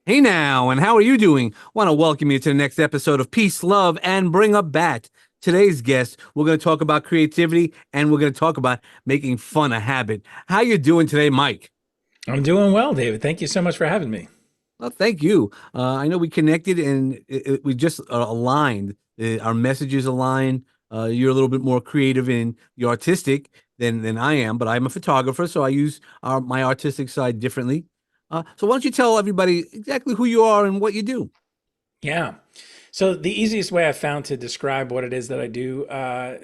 Hey now, and how are you doing? Want to welcome you to the next episode of Peace, Love, and Bring Up Bat. Today's guest, we're going to talk about creativity and we're going to talk about making fun a habit. How you doing today, Mike? I'm doing well, David. Thank you so much for having me. Well, thank you. I know we connected and we just aligned. Our messages align. You're a little bit more creative and you're artistic than I am, but I'm a photographer, so I use my artistic side differently. So why don't you tell everybody exactly who you are and what you do? Yeah. So the easiest way I've found to describe what it is that I do,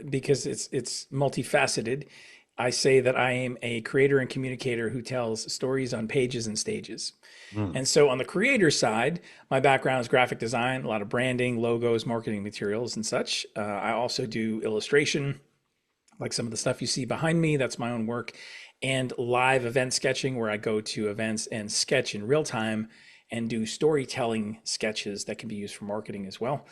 because it's multifaceted, I say that I am a creator and communicator who tells stories on pages and stages. Mm. And so on the creator side, my background is graphic design, a lot of branding, logos, marketing materials, and such. I also do illustration, like some of the stuff you see behind me. That's my own work, and live event sketching, where I go to events and sketch in real time and do storytelling sketches that can be used for marketing as well,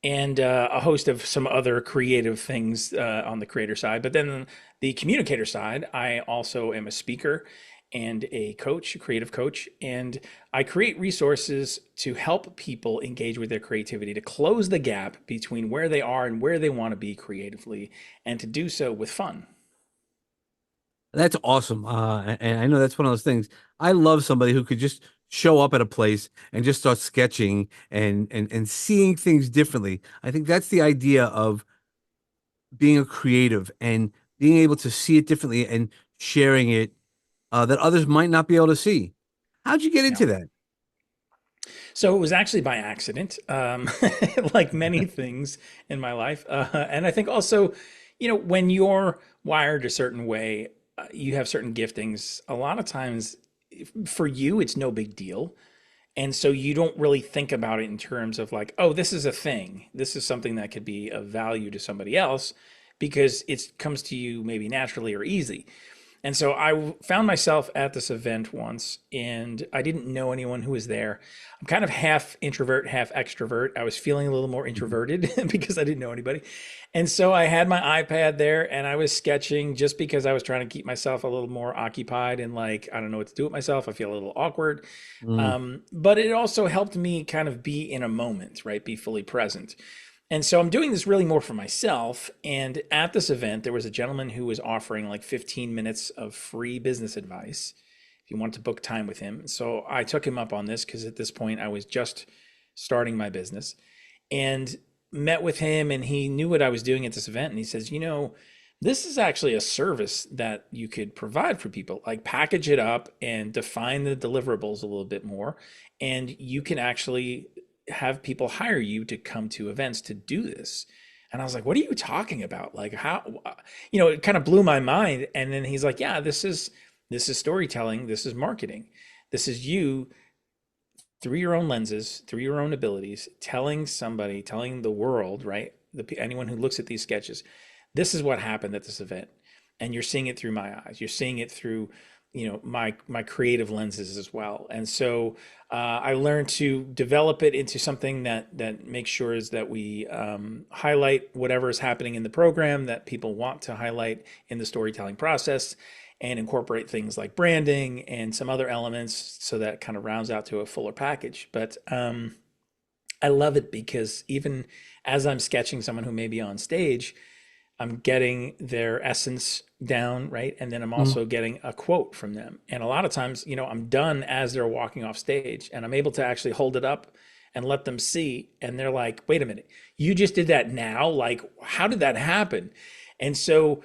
and a host of some other creative things on the creator side. But then the communicator side, I also am a speaker and a coach, a creative coach, and I create resources to help people engage with their creativity, to close the gap between where they are and where they want to be creatively, and to do so with fun. That's awesome. And I know that's one of those things. I love somebody who could just show up at a place and just start sketching and seeing things differently. I think that's the idea of being a creative and being able to see it differently and sharing it that others might not be able to see. How'd you get Yeah. into that? So it was actually by accident, like many things in my life. And I think also, when you're wired a certain way, you have certain giftings. A lot of times, for you, it's no big deal. And so you don't really think about it in terms of like, oh, this is a thing. This is something that could be of value to somebody else because it comes to you maybe naturally or easy. And so I found myself at this event once and I didn't know anyone who was there. I'm kind of half introvert, half extrovert. I was feeling a little more Mhm. introverted because I didn't know anybody. And so I had my iPad there and I was sketching just because I was trying to keep myself a little more occupied and like, I don't know what to do with myself. I feel a little awkward. Mm. But it also helped me kind of be in a moment, right? Be fully present. And so I'm doing this really more for myself. And at this event, there was a gentleman who was offering like 15 minutes of free business advice if you want to book time with him. So I took him up on this because at this point I was just starting my business and met with him. And he knew what I was doing at this event. And he says, this is actually a service that you could provide for people, like package it up and define the deliverables a little bit more. And you can actually have people hire you to come to events to do this. And I was like, what are you talking about? Like how, it kind of blew my mind. And then he's like, yeah, this is storytelling. This is marketing. This is you through your own lenses, through your own abilities, telling somebody, telling the world, right? Anyone who looks at these sketches, this is what happened at this event. And you're seeing it through my eyes. You're seeing it through, my creative lenses as well. And so I learned to develop it into something that makes sure is that we highlight whatever is happening in the program that people want to highlight in the storytelling process, and incorporate things like branding and some other elements so that kind of rounds out to a fuller package. But I love it because even as I'm sketching someone who may be on stage, I'm getting their essence down, right? And then I'm Mm. also getting a quote from them. And a lot of times, I'm done as they're walking off stage and I'm able to actually hold it up and let them see. And they're like, wait a minute, you just did that now? Like, how did that happen? And so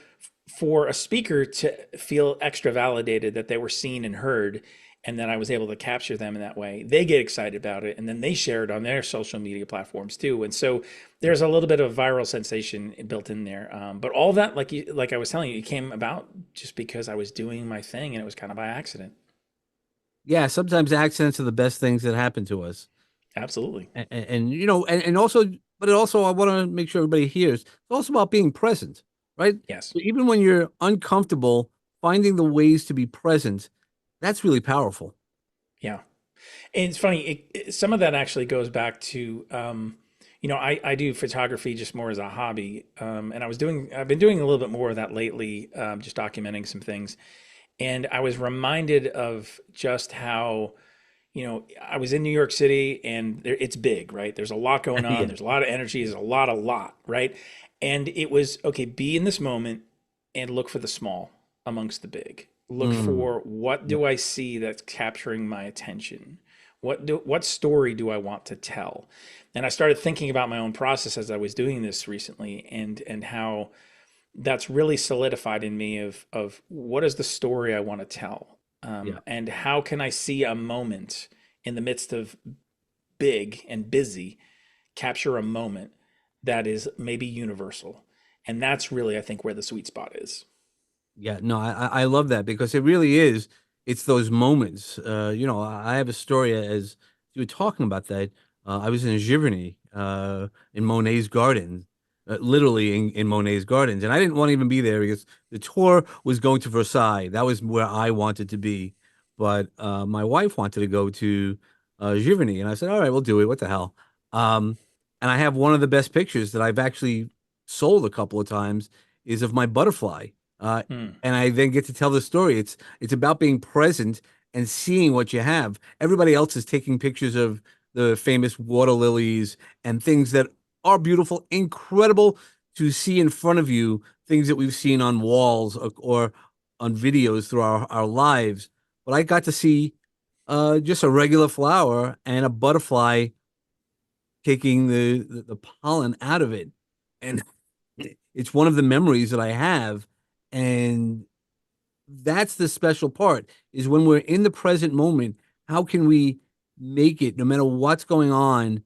for a speaker to feel extra validated that they were seen and heard and that I was able to capture them in that way, they get excited about it and then they share it on their social media platforms too. And so there's a little bit of viral sensation built in there. But all that, like I was telling you, it came about just because I was doing my thing and it was kind of by accident. Yeah, sometimes accidents are the best things that happen to us. Absolutely. And also, but it also, I want to make sure everybody hears, it's also about being present, right? Yes. So even when you're uncomfortable, finding the ways to be present, that's really powerful. Yeah. And it's funny, some of that actually goes back to, I do photography just more as a hobby. And I've been doing a little bit more of that lately, just documenting some things. And I was reminded of just how, I was in New York City and it's big, right? There's a lot going on. Yeah. There's a lot of energy. There's a lot, right? And it was okay, be in this moment and look for the small amongst the big. Look Mm. for what Yeah. do I see that's capturing my attention? What story do I want to tell? And I started thinking about my own process as I was doing this recently and how that's really solidified in me of what is the story I want to tell, Yeah. and how can I see a moment in the midst of big and busy, capture a moment that is maybe universal, and that's really I think where the sweet spot is. Yeah, no, I love that because it really is. It's those moments. I have a story as you were talking about that. I was in Giverny, in Monet's gardens, literally in Monet's gardens, and I didn't want to even be there because the tour was going to Versailles. That was where I wanted to be, but my wife wanted to go to Giverny, and I said, "All right, we'll do it. What the hell?" Um, and I have one of the best pictures that I've actually sold a couple of times is of my butterfly. Hmm. And I then get to tell the story. It's about being present and seeing what you have. Everybody else is taking pictures of the famous water lilies and things that are beautiful, incredible to see in front of you, things that we've seen on walls or on videos through our lives. But I got to see just a regular flower and a butterfly taking the pollen out of it. And it's one of the memories that I have. And that's the special part is when we're in the present moment, how can we make it, no matter what's going on,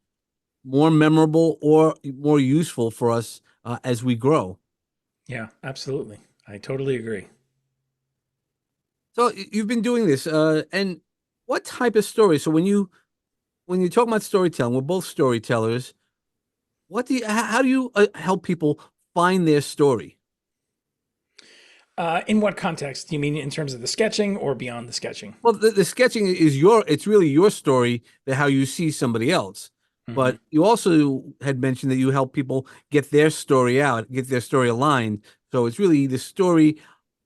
more memorable or more useful for us as we grow? Yeah, absolutely. I totally agree. So you've been doing this, and what type of story? So when you talk about storytelling, we're both storytellers. How do you help people find their story? In what context? Do you mean in terms of the sketching or beyond the sketching? Well, the sketching is it's really your story that how you see somebody else. Hmm. But you also had mentioned that you help people get their story out, get their story aligned. So it's really the story,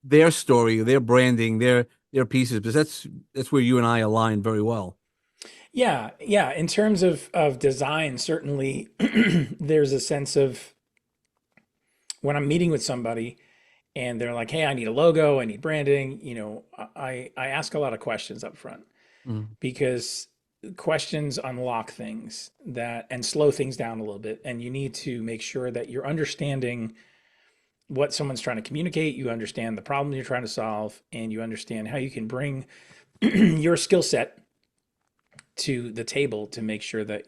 their branding, their pieces, because that's where you and I align very well. Yeah, yeah. In terms of design, certainly there's a sense of when I'm meeting with somebody and they're like, "Hey, I need a logo, I need branding," I ask a lot of questions up front Mm, because questions unlock things that and slow things down a little bit, and you need to make sure that you're understanding what someone's trying to communicate, you understand the problem you're trying to solve, and you understand how you can bring your skill set to the table to make sure that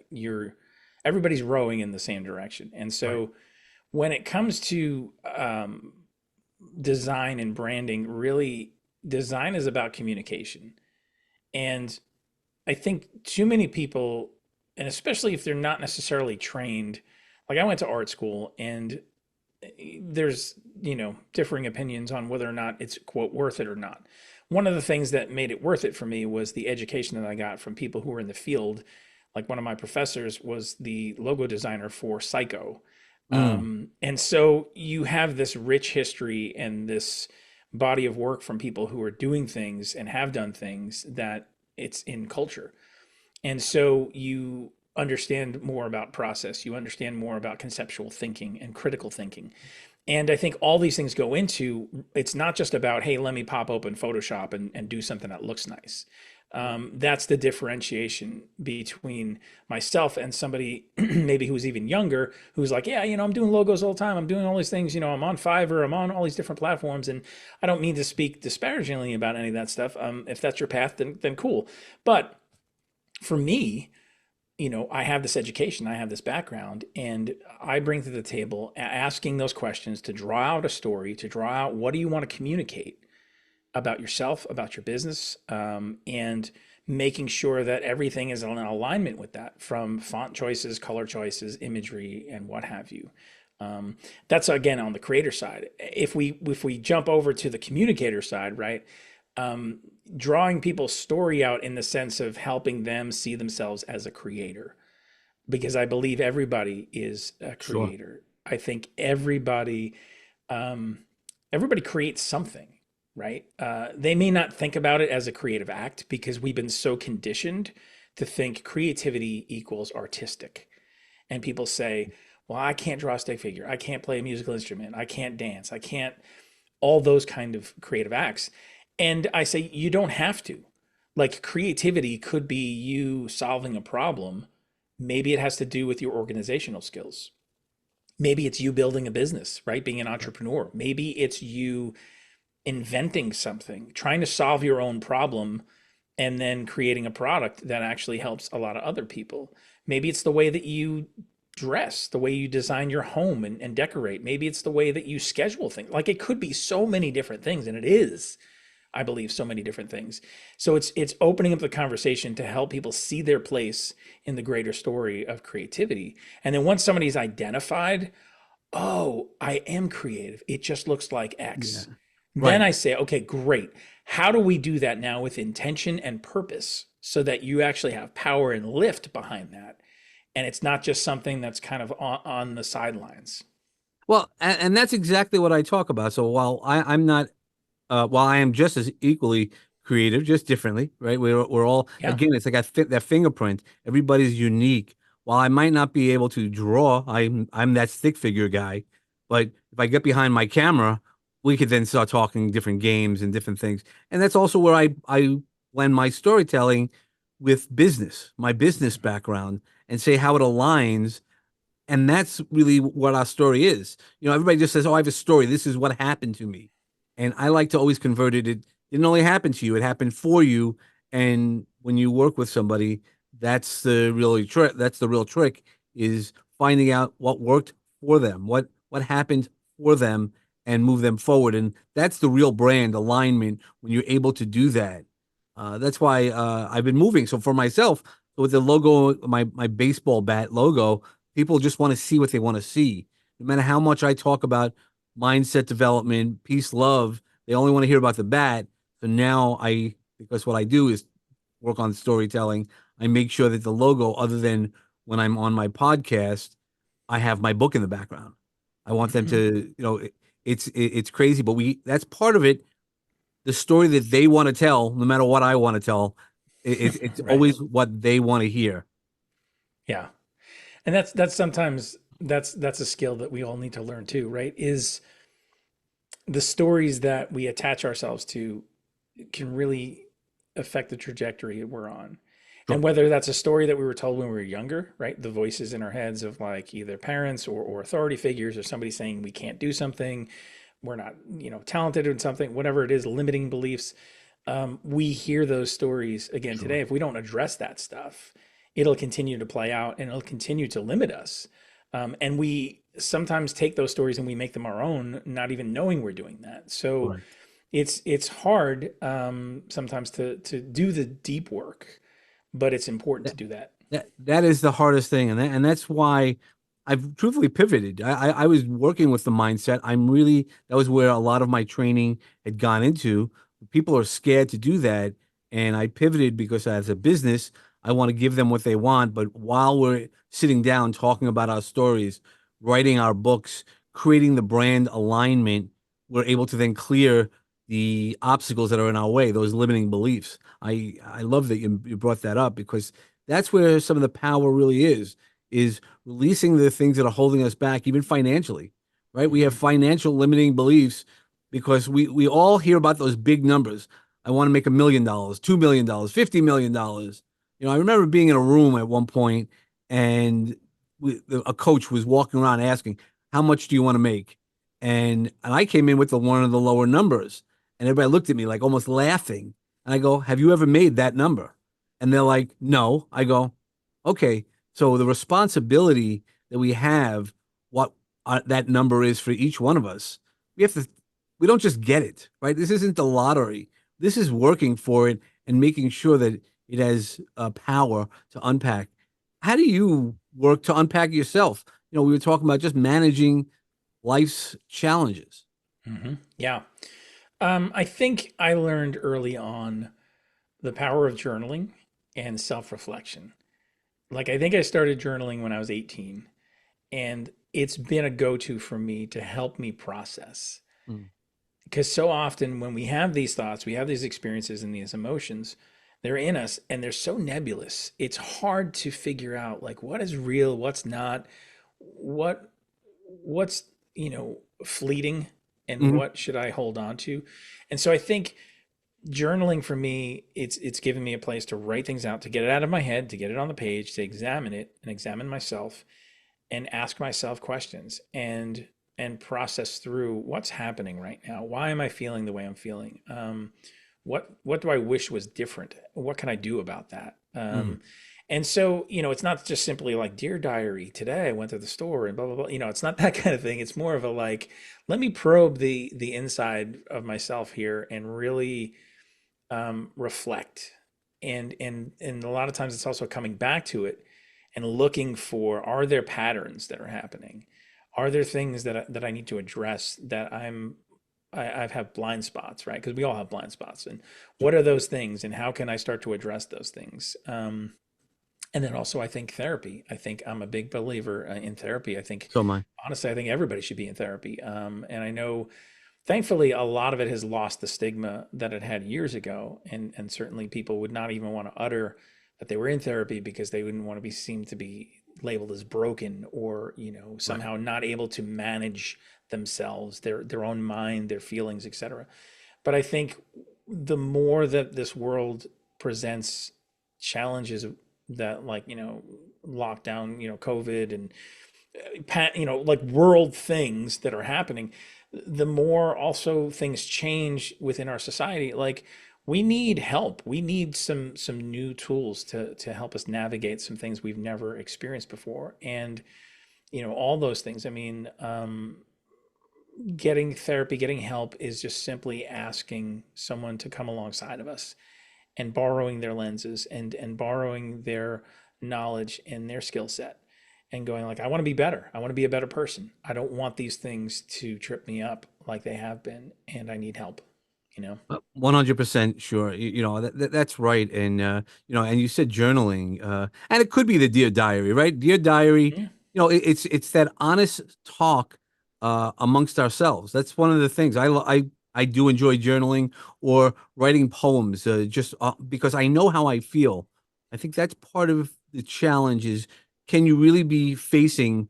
everybody's rowing in the same direction. And right. so when it comes to design and branding, really, design is about communication. And I think too many people, and especially if they're not necessarily trained, like I went to art school and there's, differing opinions on whether or not it's quote worth it or not. One of the things that made it worth it for me was the education that I got from people who were in the field. Like one of my professors was the logo designer for Psycho. Mm, And so you have this rich history and this body of work from people who are doing things and have done things that it's in culture. And so you understand more about process, you understand more about conceptual thinking and critical thinking. And I think all these things go into it's not just about, hey, let me pop open Photoshop and do something that looks nice. That's the differentiation between myself and somebody maybe who's even younger who's like, yeah, I'm doing logos all the time. I'm doing all these things. I'm on Fiverr. I'm on all these different platforms. And I don't mean to speak disparagingly about any of that stuff. If that's your path, then cool. But for me, I have this education, I have this background, and I bring to the table asking those questions to draw out a story, to draw out what do you want to communicate about yourself, about your business, and making sure that everything is in alignment with that from font choices, color choices, imagery, and what have you. That's again on the creator side. If we jump over to the communicator side, right? Drawing people's story out in the sense of helping them see themselves as a creator, because I believe everybody is a sure. creator. I think everybody creates something. right? They may not think about it as a creative act because we've been so conditioned to think creativity equals artistic. And people say, well, I can't draw a stick figure. I can't play a musical instrument. I can't dance. I can't, all those kind of creative acts. And I say, you don't have to. Like creativity could be you solving a problem. Maybe it has to do with your organizational skills. Maybe it's you building a business, right? Being an Right. entrepreneur. Maybe it's you inventing something, trying to solve your own problem and then creating a product that actually helps a lot of other people. Maybe it's the way that you dress, the way you design your home and decorate. Maybe it's the way that you schedule things. Like it could be so many different things, and it is, I believe, so many different things. So it's opening up the conversation to help people see their place in the greater story of creativity. And then once somebody's identified, oh, I am creative. It just looks like Yeah. X. Then Right. I say, okay, great. How do we do that now with intention and purpose so that you actually have power and lift behind that? And it's not just something that's kind of on the sidelines. Well, and that's exactly what I talk about. So I'm not while I am just as equally creative, just differently, right? We're all Yeah. again, it's like that fingerprint. Everybody's unique. While I might not be able to draw, I'm that stick figure guy. But if I get behind my camera, we could then start talking different games and different things. And that's also where I blend my storytelling with business, my business background, and say how it aligns, and that's really what our story is. Everybody just says, "Oh, I have a story. This is what happened to me." And I like to always convert it. It didn't only happen to you, it happened for you. And when you work with somebody, that's the real trick, is finding out what worked for them, what happened for them, and move them forward. And that's the real brand alignment when you're able to do that. That's why I've been moving. So for myself, with the logo, my baseball bat logo, people just want to see what they want to see. No matter how much I talk about mindset development, peace, love, they only want to hear about the bat. So now because what I do is work on storytelling, I make sure that the logo, other than when I'm on my podcast, I have my book in the background. I want them Hmm. to, it's crazy, but that's part of it. The story that they want to tell, no matter what I want to tell, it's Right. always what they want to hear. Yeah. And that's sometimes that's a skill that we all need to learn too, right? Is the stories that we attach ourselves to can really affect the trajectory that we're on. And Sure. whether that's a story that we were told when we were younger, right? The voices in our heads of like either parents or authority figures or somebody saying we can't do something, we're not, talented in something, whatever it is, limiting beliefs. We hear those stories again today. Sure. If we don't address that stuff, it'll continue to play out and it'll continue to limit us. And we sometimes take those stories and we make them our own, not even knowing we're doing that. So Correct. it's hard sometimes to do the deep work, but it's important to do that. That is the hardest thing, and that's why I've truthfully pivoted. I was working with the mindset. That was where a lot of my training had gone into. People are scared to do that, and I pivoted because as a business, I want to give them what they want. But while we're sitting down talking about our stories, writing our books, creating the brand alignment, we're able to then clear the obstacles that are in our way, those limiting beliefs. I love that you brought that up, because that's where some of the power really is releasing the things that are holding us back, even financially, right? We have Hmm. financial limiting beliefs because we all hear about those big numbers. I want to make $1 million, $2 million, $50 million. I remember being in a room at one point, and a coach was walking around asking, "How much do you want to make?" And I came in with one of the lower numbers, and everybody looked at me like almost laughing. And I go, "Have you ever made that number?" And they're like, "No." I go, "Okay." So the responsibility that we have, what that number is for each one of us, we have to, we don't just get it, right? This isn't the lottery. This is working for it and making sure that it has power to unpack. How do you work to unpack yourself? We were talking about just managing life's challenges. Yeah. I think I learned early on the power of journaling and self reflection. Like, I think I started journaling when I was 18, and it's been a go to for me to help me process. Mm. Because so often when we have these thoughts, we have these experiences and these emotions, they're in us and they're so nebulous. It's hard to figure out like what is real, what's not, what what's, fleeting and Mhm. what should I hold on to. And so I think journaling for me, it's given me a place to write things out, to get it out of my head, to get it on the page, to examine it and examine myself and ask myself questions and process through what's happening right now. Why am I feeling the way I'm feeling? What do I wish was different? What can I do about that? Mhm. And so, it's not just simply like, dear diary, today I went to the store and blah blah blah. It's not that kind of thing. It's more of a like, let me probe the inside of myself here and really reflect. And a lot of times it's also coming back to it and looking for, are there patterns that are happening? Are there things that I need to address that I've have blind spots, right? Because we all have blind spots. And what are those things and how can I start to address those things? And then also, I think therapy. I think I'm a big believer in therapy. I think, So am I. honestly, I think everybody should be in therapy. And I know, thankfully, a lot of it has lost the stigma that it had years ago. And certainly people would not even want to utter that they were in therapy because they wouldn't want to be seen to be labeled as broken or, Right. somehow not able to manage themselves, their own mind, their feelings, etc. But I think the more that this world presents challenges that, like, lockdown, COVID and like world things that are happening, the more also things change within our society. Like, we need help. We need some new tools to help us navigate some things we've never experienced before. And all those things. I mean, getting therapy, getting help is just simply asking someone to come alongside of us and borrowing their lenses and borrowing their knowledge and their skill set and going like, I want to be better. I want to be a better person. I don't want these things to trip me up like they have been, and I need help, you know? 100% sure. That's right. And and you said journaling, and it could be the Dear Diary, right? Dear Diary, Yeah. it's that honest talk amongst ourselves. That's one of the things I do enjoy journaling or writing poems, just because I know how I feel. I think that's part of the challenge is, can you really be facing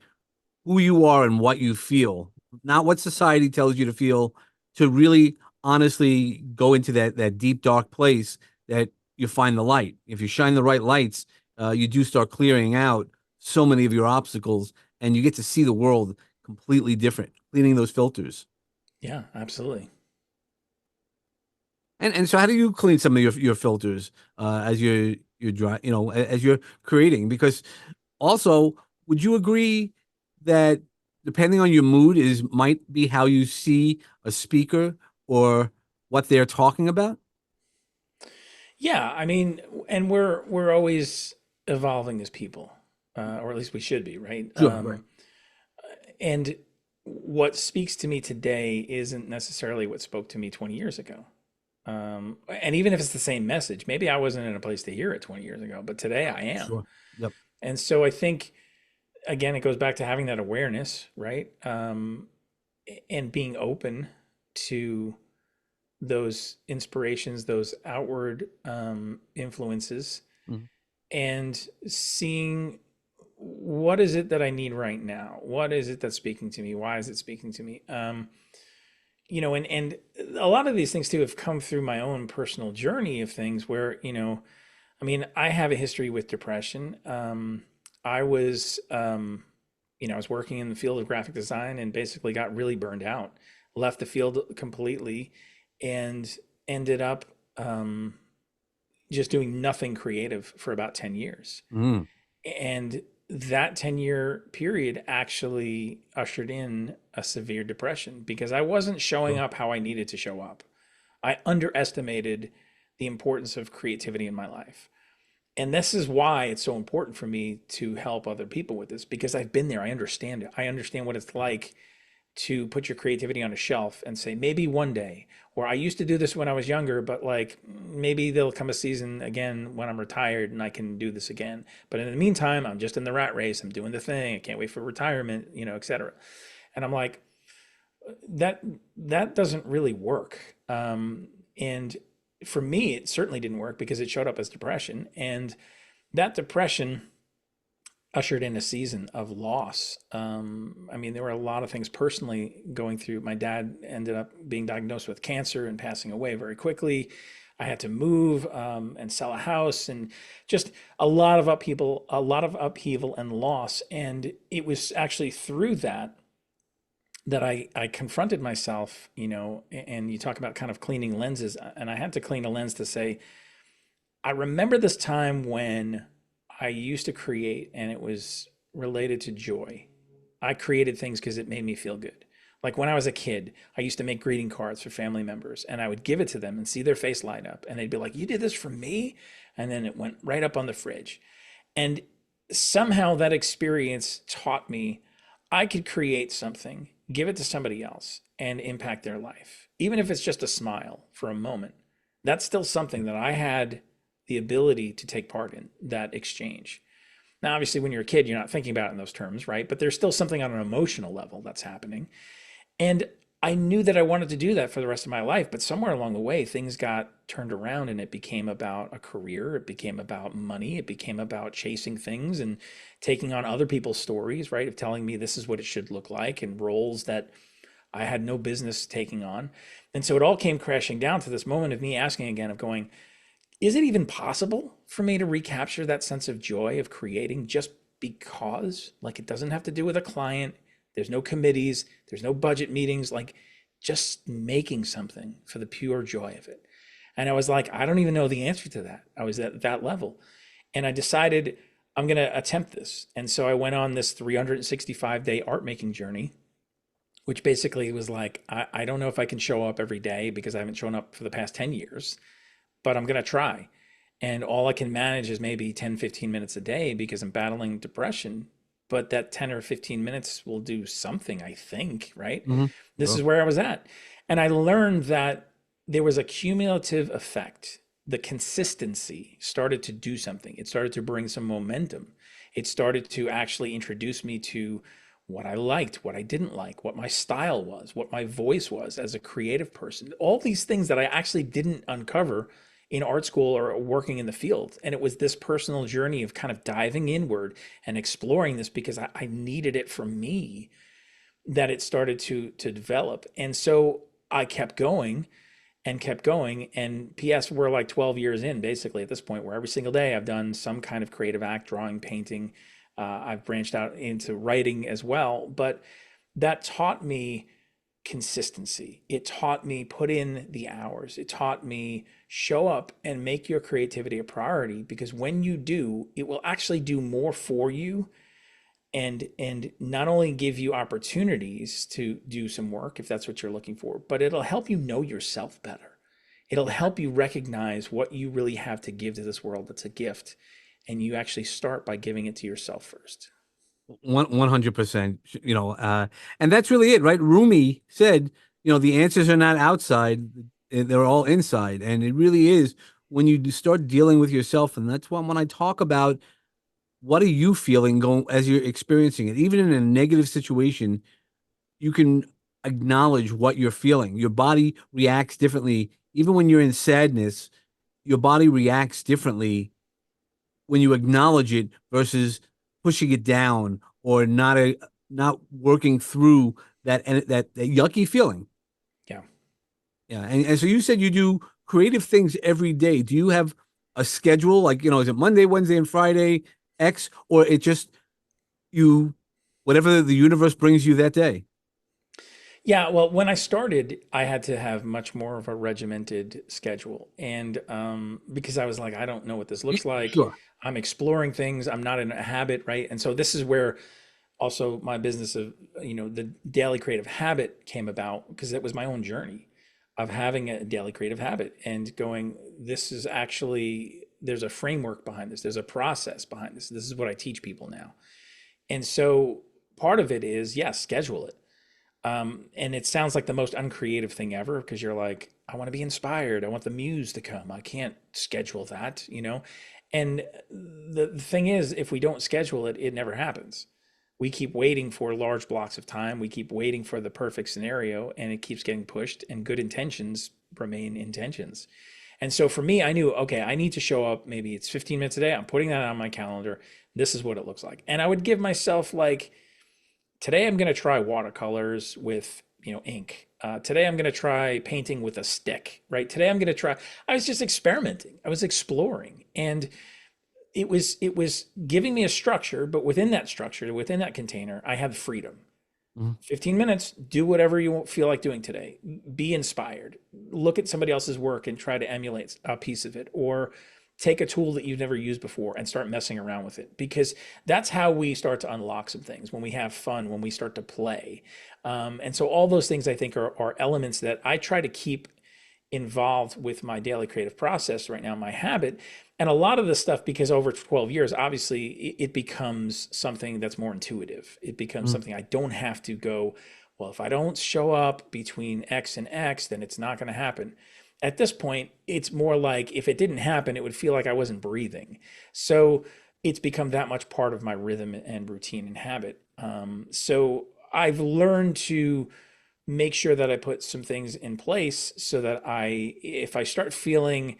who you are and what you feel, not what society tells you to feel, to really honestly go into that deep dark place that you find the light. If you shine the right lights, you do start clearing out so many of your obstacles, and you get to see the world completely different, cleaning those filters. Yeah, absolutely. And so, how do you clean some of your filters as you're dry, as you're creating? Because also, would you agree that depending on your mood is might be how you see a speaker or what they're talking about? Yeah, I mean, and we're always evolving as people, or at least we should be, right? Sure, right. And what speaks to me today isn't necessarily what spoke to me 20 years ago. And even if it's the same message, maybe I wasn't in a place to hear it 20 years ago, but today I am. Sure. Yep. And so I think, again, it goes back to having that awareness, right? And being open to those inspirations, those outward influences, Mhm. and seeing, what is it that I need right now? What is it that's speaking to me? Why is it speaking to me? And a lot of these things too have come through my own personal journey of things where, I mean, I have a history with depression. I was, I was working in the field of graphic design and basically got really burned out, left the field completely, and ended up just doing nothing creative for about 10 years. Mm. And that 10-year period actually ushered in a severe depression because I wasn't showing Sure. up how I needed to show up. I underestimated the importance of creativity in my life. And this is why it's so important for me to help other people with this because I've been there. I understand it. I understand what it's like to put your creativity on a shelf and say, maybe one day, or I used to do this when I was younger, but like maybe there'll come a season again when I'm retired and I can do this again. But in the meantime, I'm just in the rat race. I'm doing the thing. I can't wait for retirement, etc. And I'm like, that that doesn't really work. And for me, it certainly didn't work because it showed up as depression, and that depression ushered in a season of loss. I mean, there were a lot of things personally going through. My dad ended up being diagnosed with cancer and passing away very quickly. I had to move and sell a house, and just a lot of upheaval and loss. And it was actually through that I confronted myself, and you talk about kind of cleaning lenses, and I had to clean a lens to say, I remember this time when I used to create and it was related to joy. I created things because it made me feel good. Like when I was a kid, I used to make greeting cards for family members and I would give it to them and see their face light up. And they'd be like, "You did this for me?" And then it went right up on the fridge. And somehow that experience taught me I could create something, give it to somebody else, and impact their life. Even if it's just a smile for a moment, that's still something that I had the ability to take part in that exchange. Now, obviously, when you're a kid, you're not thinking about it in those terms, right? But there's still something on an emotional level that's happening. And I knew that I wanted to do that for the rest of my life, but somewhere along the way, things got turned around and it became about a career. It became about money. It became about chasing things and taking on other people's stories, right? Of telling me this is what it should look like and roles that I had no business taking on. And so it all came crashing down to this moment of me asking again, of going, is it even possible for me to recapture that sense of joy of creating just because? Like, it doesn't have to do with a client. There's no committees, there's no budget meetings, like just making something for the pure joy of it. And I was like, I don't even know the answer to that. I was at that level. And I decided I'm going to attempt this. And so I went on this 365-day art making journey, which basically was like, I don't know if I can show up every day because I haven't shown up for the past 10 years, but I'm going to try. And all I can manage is maybe 10, 15 minutes a day because I'm battling depression. But that 10 or 15 minutes will do something, I think, right? Hmm. This is Sure. where I was at. And I learned that there was a cumulative effect. The consistency started to do something, it started to bring some momentum. It started to actually introduce me to what I liked, what I didn't like, what my style was, what my voice was as a creative person. All these things that I actually didn't uncover in art school or working in the field. And it was this personal journey of kind of diving inward and exploring this because I needed it for me that it started to develop. And so I kept going and kept going. And PS, we're like 12 years in basically at this point where every single day I've done some kind of creative act, drawing, painting. I've branched out into writing as well. But that taught me consistency. It taught me put in the hours. It taught me show up and make your creativity a priority because when you do, it will actually do more for you and not only give you opportunities to do some work if that's what you're looking for, but it'll help you know yourself better. It'll help you recognize what you really have to give to this world that's a gift and you actually start by giving it to yourself first. 100%. And that's really it, right? Rumi said, the answers are not outside, they're all inside. And it really is when you start dealing with yourself. And that's why when I talk about what are you feeling going as you're experiencing it, even in a negative situation, you can acknowledge what you're feeling. Your body reacts differently. Even when you're in sadness, your body reacts differently when you acknowledge it versus pushing it down or not working through that yucky feeling. Yeah. Yeah, and so you said you do creative things every day. Do you have a schedule? Like, is it Monday, Wednesday, and Friday X, or it just you whatever the universe brings you that day? Yeah, well, when I started, I had to have much more of a regimented schedule. And because I was like, I don't know what this looks like. Sure. I'm exploring things. I'm not in a habit, right? And so this is where also my business of, the daily creative habit came about because it was my own journey of having a daily creative habit and going, this is actually, there's a framework behind this. There's a process behind this. This is what I teach people now. And so part of it is, yes, schedule it. And it sounds like the most uncreative thing ever because you're like, I want to be inspired. I want the muse to come. I can't schedule that. And the thing is, if we don't schedule it, it never happens. We keep waiting for large blocks of time. We keep waiting for the perfect scenario, and it keeps getting pushed, and good intentions remain intentions. And so for me, I knew, okay, I need to show up. Maybe it's 15 minutes a day. I'm putting that on my calendar. This is what it looks like. And I would give myself like, today I'm going to try watercolors with, ink. Today I'm going to try painting with a stick, right? Today I'm going to try, I was just experimenting. I was exploring. And it was giving me a structure, but within that structure, within that container, I have freedom. Mhm. 15 minutes, do whatever you feel like doing today. Be inspired. Look at somebody else's work and try to emulate a piece of it, or take a tool that you've never used before and start messing around with it, because that's how we start to unlock some things, when we have fun, when we start to play. And so all those things, I think, are elements that I try to keep involved with my daily creative process right now, my habit. And a lot of the stuff, because over 12 years, obviously it becomes something that's more intuitive. It becomes Mhm. something I don't have to go, well, if I don't show up between X and X, then it's not going to happen. At this point, it's more like, if it didn't happen, it would feel like I wasn't breathing. So it's become that much part of my rhythm and routine and habit. So I've learned to make sure that I put some things in place so that if I start feeling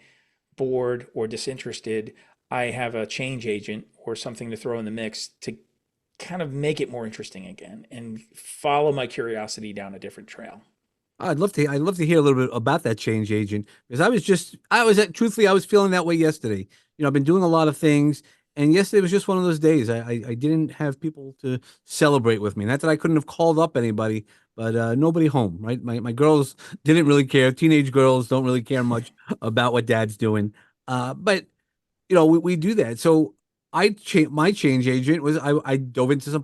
bored or disinterested, I have a change agent or something to throw in the mix to kind of make it more interesting again and follow my curiosity down a different trail. I'd love to hear a little bit about that change agent, because I was truthfully, I was feeling that way yesterday. I've been doing a lot of things, and yesterday was just one of those days. I didn't have people to celebrate with me. Not that I couldn't have called up anybody, but nobody home, right? My girls didn't really care. Teenage girls don't really care much about what dad's doing. But we do that. So my change agent was I dove into some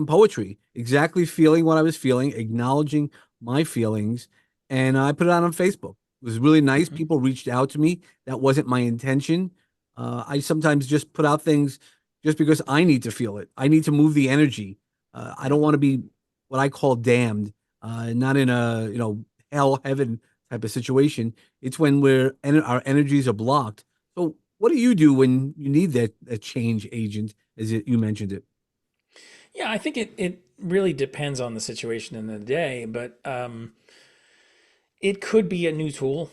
poetry, exactly feeling what I was feeling, acknowledging my feelings, and I put it out on Facebook. It was really nice. Mhm. People reached out to me. That wasn't my intention. I sometimes just put out things just because I need to feel it. I need to move the energy. I Yeah. don't want to be what I call damned, not in a hell heaven type of situation. It's when our energies are blocked. So what do you do when you need that change agent, you mentioned it? Yeah, I think it really depends on the situation in the day, but it could be a new tool.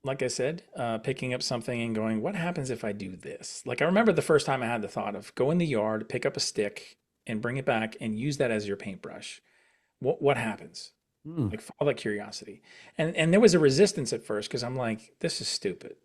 Like I said, picking up something and going, what happens if I do this? Like, I remember the first time I had the thought of go in the yard, pick up a stick, and bring it back and use that as your paintbrush. What happens? Hmm. Like, follow that curiosity. And there was a resistance at first, because I'm like, this is stupid.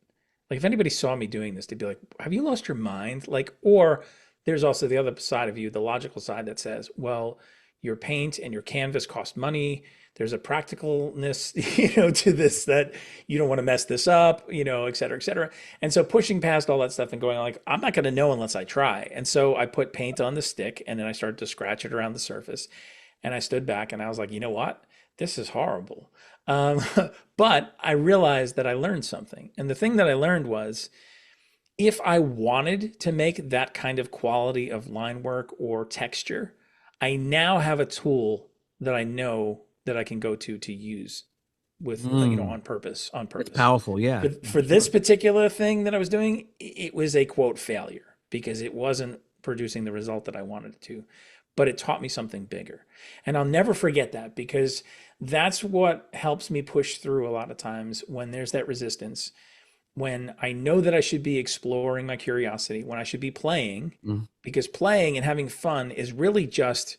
Like, if anybody saw me doing this, they'd be like, have you lost your mind? Like, or there's also the other side of you, the logical side that says, well, your paint and your canvas cost money. There's a practicalness, to this, that you don't want to mess this up, et cetera, et cetera. And so pushing past all that stuff and going like, I'm not going to know unless I try. And so I put paint on the stick, and then I started to scratch it around the surface. And I stood back and I was like, you know what? This is horrible. Um, but I realized that I learned something. And the thing that I learned was, if I wanted to make that kind of quality of line work or texture, I now have a tool that I know that I can go to use with, Hmm. on purpose, on That's purpose. powerful. Yeah, For this sure. particular thing that I was doing, it was a quote failure, because it wasn't producing the result that I wanted it to. But it taught me something bigger. And I'll never forget that, because that's what helps me push through a lot of times when there's that resistance, when I know that I should be exploring my curiosity, when I should be playing, Mm. because playing and having fun is really just,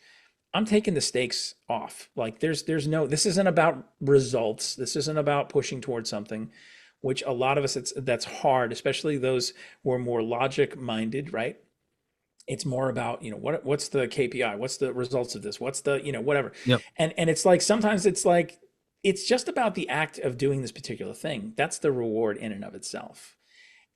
I'm taking the stakes off. Like, there's no, this isn't about results. This isn't about pushing towards something, which a lot of us, that's hard, especially those who are more logic minded, right? It's more about, what's the KPI? What's the results of this? What's the, whatever. Yep. And it's like, sometimes it's like, it's just about the act of doing this particular thing. That's the reward in and of itself.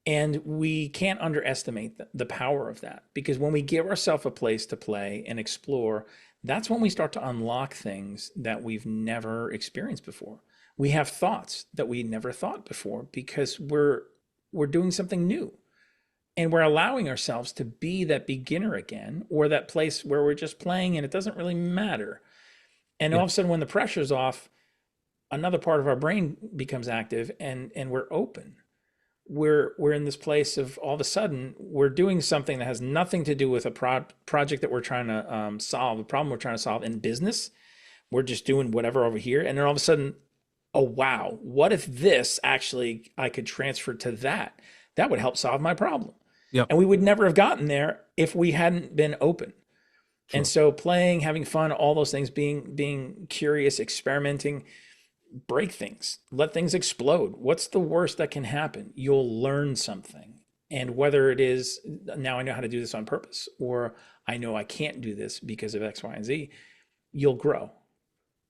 And we can't underestimate the power of that, because when we give ourselves a place to play and explore, that's when we start to unlock things that we've never experienced before. We have thoughts that we never thought before, because we're doing something new, and we're allowing ourselves to be that beginner again, or that place where we're just playing and it doesn't really matter. And all Yeah. of a sudden, when the pressure's off, another part of our brain becomes active, and we're open. we're in this place of all of a sudden we're doing something that has nothing to do with a project that we're trying to solve, a problem we're trying to solve in business. We're just doing whatever over here, and then all of a sudden, oh wow, what if this actually I could transfer to that? That would help solve my problem. Yep. And we would never have gotten there if we hadn't been open. And Sure. so playing, having fun, all those things, being curious, experimenting, break things, let things explode. What's the worst that can happen? You'll learn something. And whether it is now I know how to do this on purpose, or I know I can't do this because of X, Y, and Z, you'll grow.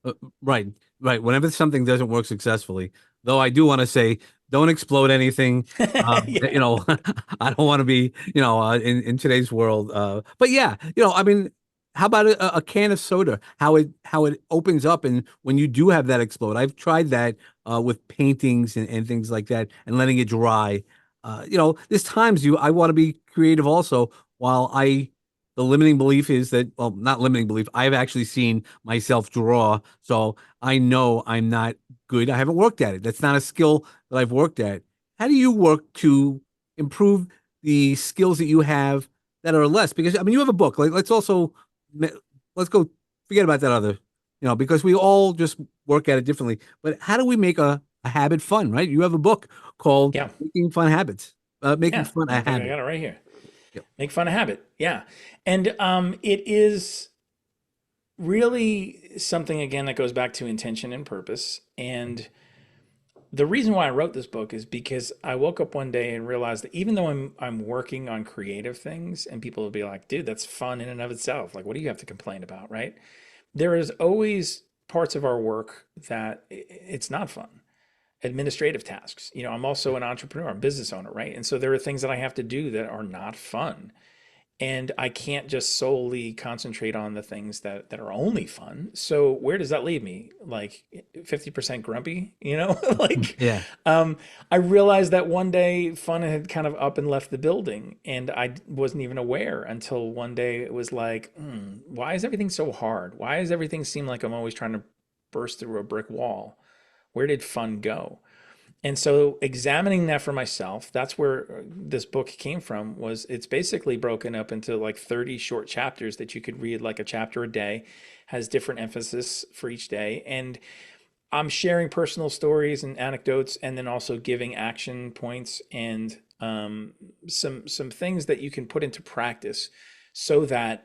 Uh, right, right. Whenever something doesn't work successfully, though, I do want to say, don't explode anything. Yeah. I don't want to be, in today's world. But yeah, I mean, how about a can of soda? How it opens up, and when you do have that explode, I've tried that with paintings and things like that, and letting it dry. There's times I want to be creative also. While the limiting belief is that, well, not limiting belief. I've actually seen myself draw, so I know I'm not good. I haven't worked at it. That's not a skill that I've worked at. How do you work to improve the skills that you have that are less? Because I mean, you have a book. Like, let's go forget about that other, because we all just work at it differently. But how do we make a habit fun, right? You have a book called Yeah. Making Fun Habits, Making Yeah. Fun I a think I Habit. got it right here. Yep. Make fun of habit. Yeah. And it is really something, again, that goes back to intention and purpose. And the reason why I wrote this book is because I woke up one day and realized that even though I'm working on creative things, and people will be like, dude, that's fun in and of itself. Like, what do you have to complain about, right? There is always parts of our work that it's not fun. Administrative tasks. I'm also an entrepreneur, I'm a business owner, right? And so there are things that I have to do that are not fun. And I can't just solely concentrate on the things that are only fun. So where does that leave me? Like 50% grumpy, like Yeah. um, I realized that one day fun had kind of up and left the building, and I wasn't even aware until one day it was like, why is everything so hard? Why does everything seem like I'm always trying to burst through a brick wall? Where did fun go? And so examining that for myself, that's where this book came from. Was it's basically broken up into like 30 short chapters that you could read, like a chapter a day, has different emphasis for each day. And I'm sharing personal stories and anecdotes, and then also giving action points and some things that you can put into practice, so that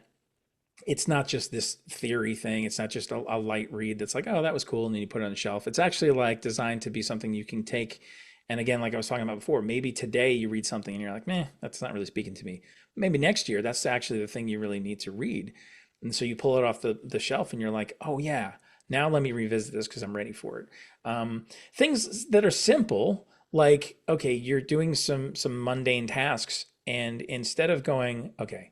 it's not just this theory thing. It's not just a light read that's like, oh, that was cool, and then you put it on the shelf. It's actually like designed to be something you can take. And again, like I was talking about before, maybe today you read something and you're like, meh, that's not really speaking to me. Maybe next year, that's actually the thing you really need to read. And so you pull it off the shelf and you're like, oh, yeah, now let me revisit this because I'm ready for it. Things that are simple, like, okay, you're doing some mundane tasks. And instead of going, okay,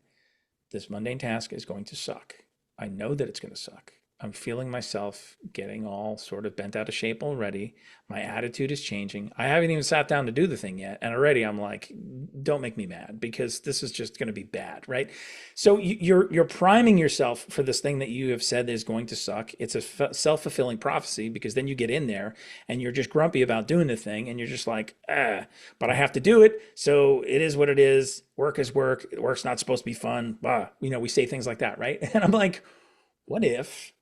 this mundane task is going to suck. I know that it's going to suck. I'm feeling myself getting all sort of bent out of shape already. My attitude is changing. I haven't even sat down to do the thing yet. And already I'm like, don't make me mad, because this is just going to be bad, right? So you're priming yourself for this thing that you have said is going to suck. It's a self-fulfilling prophecy, because then you get in there and you're just grumpy about doing the thing, and you're just like, but I have to do it. So it is what it is. Work is work. Work's not supposed to be fun. Blah. We say things like that, right? And I'm like, what if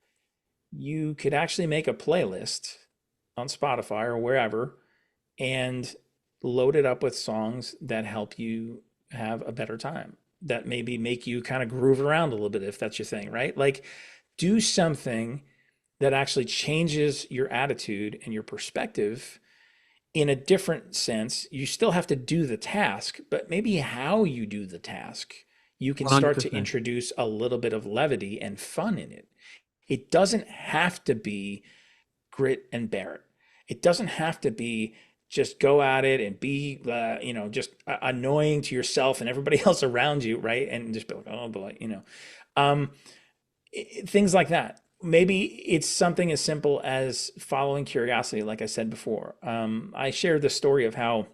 you could actually make a playlist on Spotify or wherever and load it up with songs that help you have a better time, that maybe make you kind of groove around a little bit if that's your thing, right? Like, do something that actually changes your attitude and your perspective in a different sense. You still have to do the task, but maybe how you do the task, you can start to 100%. introduce a little bit of levity and fun in it. It doesn't have to be grit and bear it. It doesn't have to be just go at it and be, just annoying to yourself and everybody else around you, right? And just be like, oh boy. Um, Things like that. Maybe it's something as simple as following curiosity, like I said before. I shared the story of how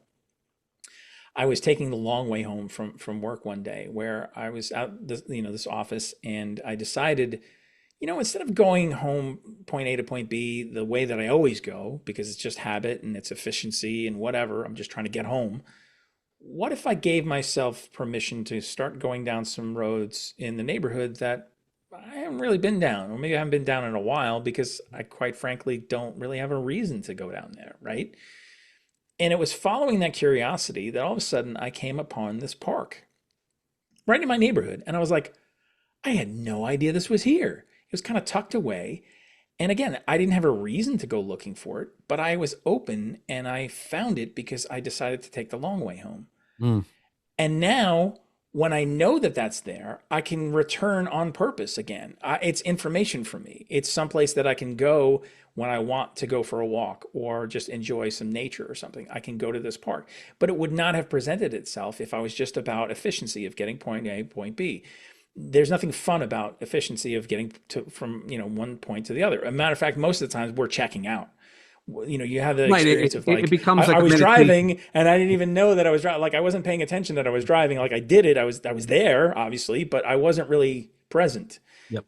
I was taking the long way home from work one day, where I was out this office, and I decided instead of going home point A to point B the way that I always go, because it's just habit and it's efficiency and whatever, I'm just trying to get home. What if I gave myself permission to start going down some roads in the neighborhood that I haven't really been down, or maybe I haven't been down in a while because I quite frankly don't really have a reason to go down there, right? And it was following that curiosity that all of a sudden I came upon this park right in my neighborhood. And I was like, I had no idea this was here. It was kind of tucked away. And again, I didn't have a reason to go looking for it, but I was open and I found it because I decided to take the long way home. Mm. And now, when I know that that's there, I can return on purpose again. It's information for me. It's someplace that I can go when I want to go for a walk or just enjoy some nature or something. I can go to this park. But it would not have presented itself if I was just about efficiency of getting point A, point B. There's nothing fun about efficiency of getting from one point to the other. As a matter of fact, most of the times we're checking out. You have the Right. experience of It like becomes I like a was meditation. driving and I didn't even know that I was driving. Like I wasn't paying attention that I was driving. Like I did it. I was there obviously, but I wasn't really present. Yep.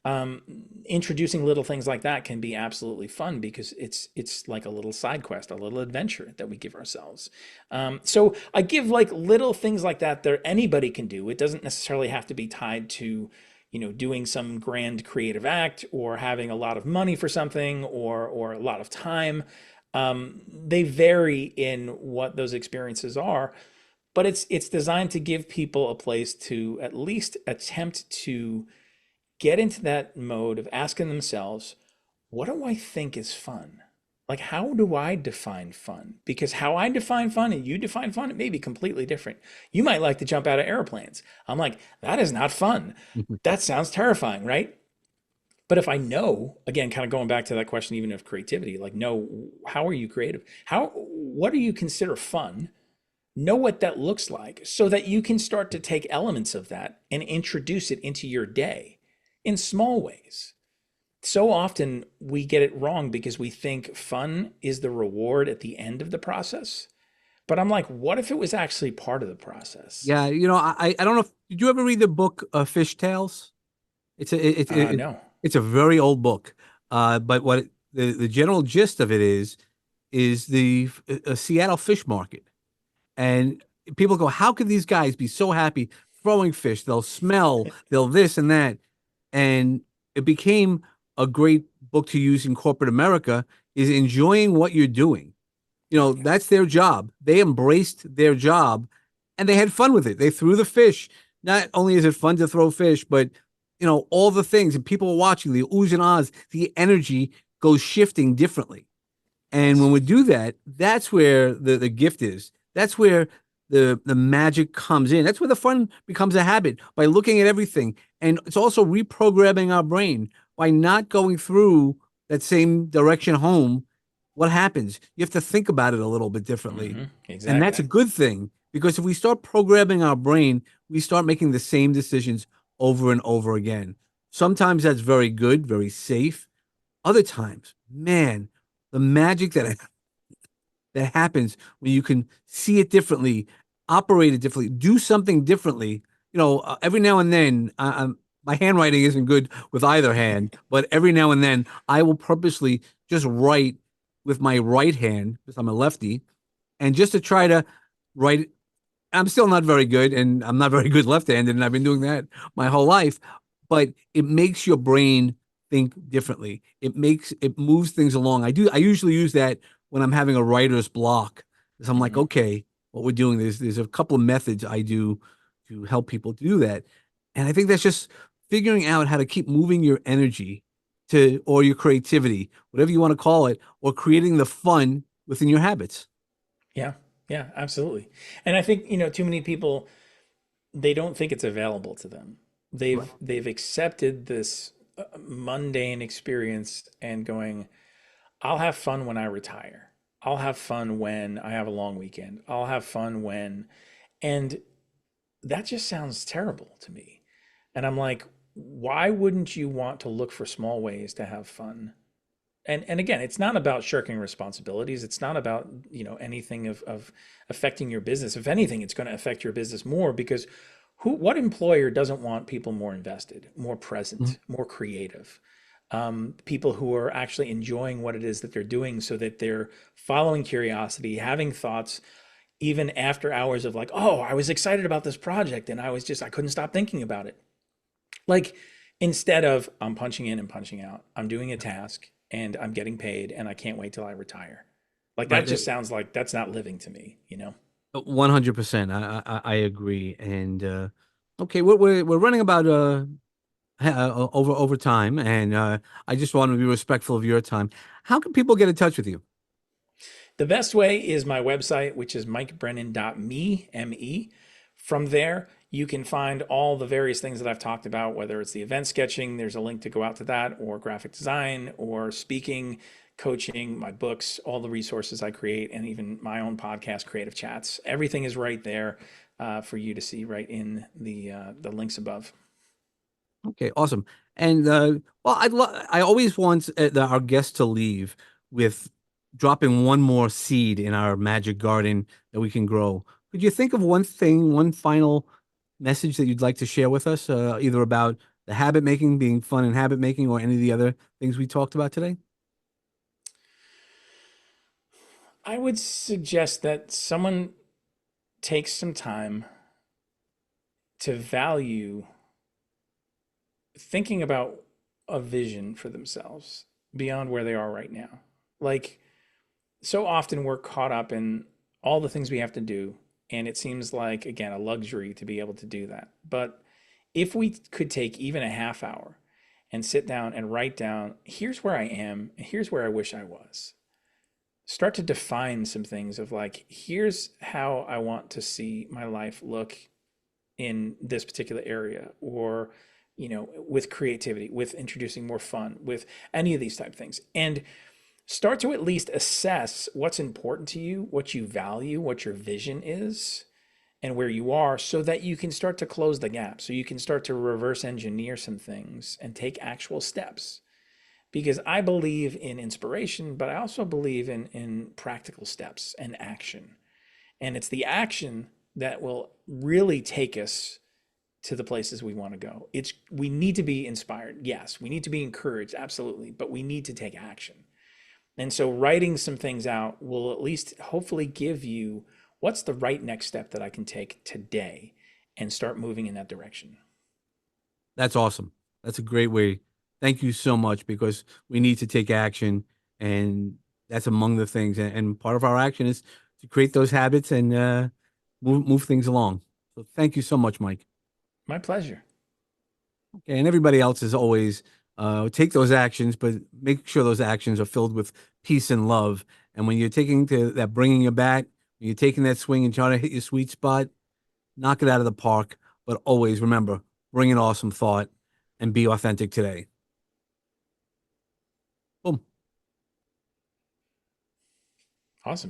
Introducing little things like that can be absolutely fun because it's like a little side quest, a little adventure that we give ourselves. So I give like little things like that anybody can do. It doesn't necessarily have to be tied to doing some grand creative act or having a lot of money for something or a lot of time. They vary in what those experiences are, but it's designed to give people a place to at least attempt to get into that mode of asking themselves, what do I think is fun? Like, how do I define fun? Because how I define fun and you define fun, it may be completely different. You might like to jump out of airplanes. I'm like, that is not fun. That sounds terrifying, right? But if I know, again, kind of going back to that question, even of creativity, like, know how are you creative? What do you consider fun? Know what that looks like so that you can start to take elements of that and introduce it into your day in small ways. So often we get it wrong because we think fun is the reward at the end of the process. But I'm like, what if it was actually part of the process? Yeah. I don't know. Did you ever read the book Fish Tales? It's a No. it's a very old book. But the general gist of it is the Seattle fish market. And people go, how could these guys be so happy throwing fish? They'll smell, they'll this and that. And it became a great book to use in corporate America is enjoying what you're doing. That's their job. They embraced their job and they had fun with it. They threw the fish. Not only is it fun to throw fish, but all the things and people are watching the oohs and ahs, the energy goes shifting differently. And when Yes. we do that, that's where the gift is. That's where the magic comes in. That's where the fun becomes a habit by looking at everything. And it's also reprogramming our brain by not going through that same direction home. What happens? You have to think about it a little bit differently. And that's a Exactly. good thing because if we start programming our brain, we start making the same decisions over and over again. Sometimes that's very good, very safe. Other times, man, the magic that happens when you can see it differently, operate it differently, do something differently. Every now and then, my handwriting isn't good with either hand, but every now and then I will purposely just write with my right hand because I'm a lefty, and just to try to write. I'm still not very good, and I'm not very good left-handed, and I've been doing that my whole life. But it makes your brain think differently. It moves things along. I usually use that when I'm having a writer's block. Because I'm like, Hmm. okay, what we're doing there's a couple of methods I do to help people do that. And I think that's just figuring out how to keep moving your energy or your creativity, whatever you want to call it, or creating the fun within your habits. Yeah. Yeah, absolutely. And I think, too many people, they don't think it's available to them. Right. They've accepted this mundane experience and going, I'll have fun when I retire. I'll have fun when I have a long weekend. I'll have fun when, and that just sounds terrible to me. And I'm like, why wouldn't you want to look for small ways to have fun? And again, it's not about shirking responsibilities. It's not about, anything of affecting your business. If anything, it's going to affect your business more because what employer doesn't want people more invested, more Mhm. present, more creative? people who are actually enjoying what it is that they're doing so that they're following curiosity, having thoughts, even after hours of like, oh, I was excited about this project and I couldn't stop thinking about it. Like, instead of I'm punching in and punching out, I'm doing a task and I'm getting paid and I can't wait till I retire. Like, that Right. just sounds like that's not living to me, 100%. I agree. And okay, we're running about over time, and I just want to be respectful of your time. How can people get in touch with you? The best way is my website, which is mikebrennan.me, M-E. From there, you can find all the various things that I've talked about, whether it's the event sketching, there's a link to go out to that, or graphic design, or speaking, coaching, my books, all the resources I create, and even my own podcast, Creative Chats. Everything is right there for you to see right in the links above. Okay, awesome. And well, I always want our guests to leave with dropping one more seed in our magic garden that we can grow. Could you think of one thing, one final message that you'd like to share with us, either about the habit making being fun and habit making, or any of the other things we talked about today? I would suggest that someone takes some time to value thinking about a vision for themselves beyond where they are right now. Like, so often we're caught up in all the things we have to do, and it seems like, again, a luxury to be able to do that. But if we could take even a half hour and sit down and write down, here's where I am, here's where I wish I was. Start to define some things of like, here's how I want to see my life look in this particular area, or with creativity, with introducing more fun, with any of these type of things, and start to at least assess what's important to you, what you value, what your vision is, and where you are, so that you can start to close the gap, so you can start to reverse engineer some things and take actual steps. Because I believe in inspiration, but I also believe in practical steps and action. And it's the action that will really take us to the places we want to go. We need to be inspired. Yes, we need to be encouraged, absolutely, but we need to take action. And so writing some things out will at least hopefully give you what's the right next step that I can take today and start moving in that direction. That's awesome. That's a great way. Thank you so much, because we need to take action, and that's among the things. And part of our action is to create those habits and move things along. So thank you so much, Mike. My pleasure. Okay, and everybody else, as always, take those actions, but make sure those actions are filled with peace and love. And when you're taking to that, bringing your bat, when you're taking that swing and trying to hit your sweet spot, knock it out of the park. But always remember, bring an awesome thought and be authentic today. Boom. Awesome.